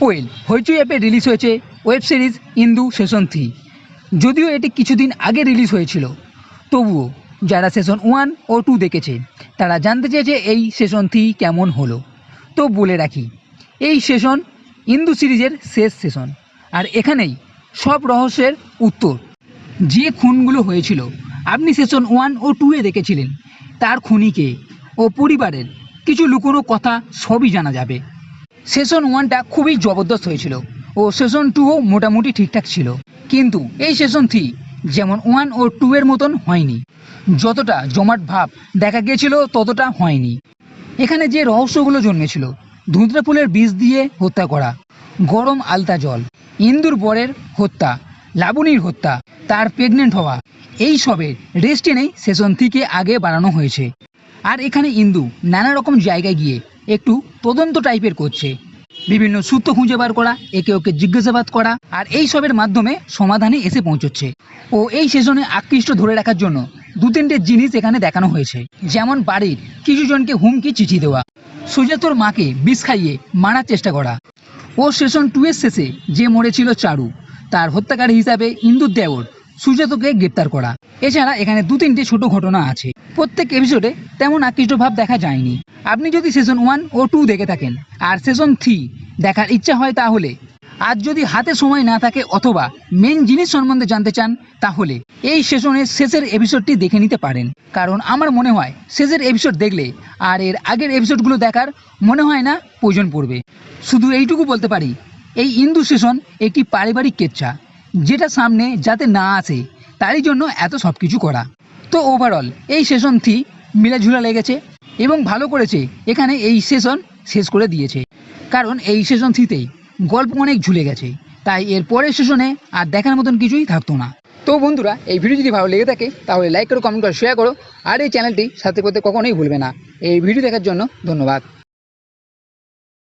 Well, হইচই অ্যাপে release হয়েছে web series ইন্দু session 3। যদিও এটি কিছুদিন আগে রিলিজ হয়েছিল, তবুও যারা সেশন 1 ও 2 দেখেছে তারা জানতে চেয়েছে এই সেশন 3 কেমন হলো। তো বলে রাখি, এই সেশন ইন্দু সিরিজের শেষ সেশন, আর এখানেই সব রহস্যের উত্তর। যে খুনগুলো হয়েছিল আপনি সেশন 1 ও 2 এ দেখেছিলেন, তার খুনিকে ও পরিবারের কিছু লুকোনো কথা সবই জানা যাবে। সেশন 1টা খুবই জবরদস্ত হয়েছিল ও সেশন 2ও মোটামুটি ঠিকঠাক ছিল, কিন্তু এই সেশন 3 যেমন 1 ও 2 এর মতন হয়নি। যতটা জমাট ভাব দেখা গিয়েছিল ততটা হয়নি। এখানে যে রহস্যগুলো জন্মেছিল, ধুতরা ফুলের বীজ দিয়ে হত্যা করা, গরম আলতা জল, ইন্দুর বরের হত্যা, লাবণীর হত্যা, তার প্রেগনেন্ট হওয়া, এই সবের রেস্ট টেনেই সেশন 3কে আগে বাড়ানো হয়েছে। আর এখানে ইন্দু নানা রকম জায়গায় গিয়ে একটু তদন্ত টাইপের করছে, বিভিন্ন সূত্র খুঁজে বার করা, একে ওকে জিজ্ঞাসাবাদ করা, আর এই সবের মাধ্যমে সমাধানে এসে পৌঁছচ্ছে। ও এই সেশনে আকৃষ্ট ধরে রাখার জন্য 2-3টে জিনিস এখানে দেখানো হয়েছে, যেমন বাড়ির কিছু জনকে হুমকি চিঠি দেওয়া, সুজাতর মাকে বিষ খাইয়ে মারার চেষ্টা করা, ও সেশন 2 এর শেষে যে মরেছিল চারু, তার হত্যাকারী হিসাবে ইন্দুর দেওর সুজাতকে গ্রেপ্তার করা। এছাড়া এখানে 2-3টে ছোট ঘটনা আছে। প্রত্যেক এপিসোডে তেমন আকৃষ্ট ভাব দেখা যায়নি। আপনি যদি সেশন 1 ও 2 দেখে থাকেন আর সেশন 3 দেখার ইচ্ছা হয়, তাহলে আজ যদি হাতে সময় না থাকে অথবা মেন জিনিস সম্বন্ধে জানতে চান, তাহলে এই সেশনের শেষের এপিসোডটি দেখে নিতে পারেন। কারণ আমার মনে হয় শেষের এপিসোড দেখলে আর এর আগের এপিসোডগুলো দেখার মনে হয় না প্রয়োজন পড়বে। শুধু এইটুকু বলতে পারি, এই ইন্দু সেশন একটি পারিবারিক কেচ্ছা, যেটা সামনে যাতে না আসে তারই জন্য এত সব কিছু করা। তো ওভারঅল এই সেশন 3 মিলাঝুলা লেগেছে এবং ভালো করেছে এখানে এই সেশন শেষ করে দিয়েছে। কারণ এই সেশন 3তেই গল্প অনেক ঝুলে গেছে, তাই এর পরের সেশনে আর দেখার মতন কিছুই থাকতো না। তো বন্ধুরা, এই ভিডিও যদি ভালো লেগে থাকে তাহলে লাইক করো, কমেন্ট করো, শেয়ার করো, আর এই চ্যানেলটি সাথে করতে কখনোই ভুলবে না। এই ভিডিও দেখার জন্য ধন্যবাদ।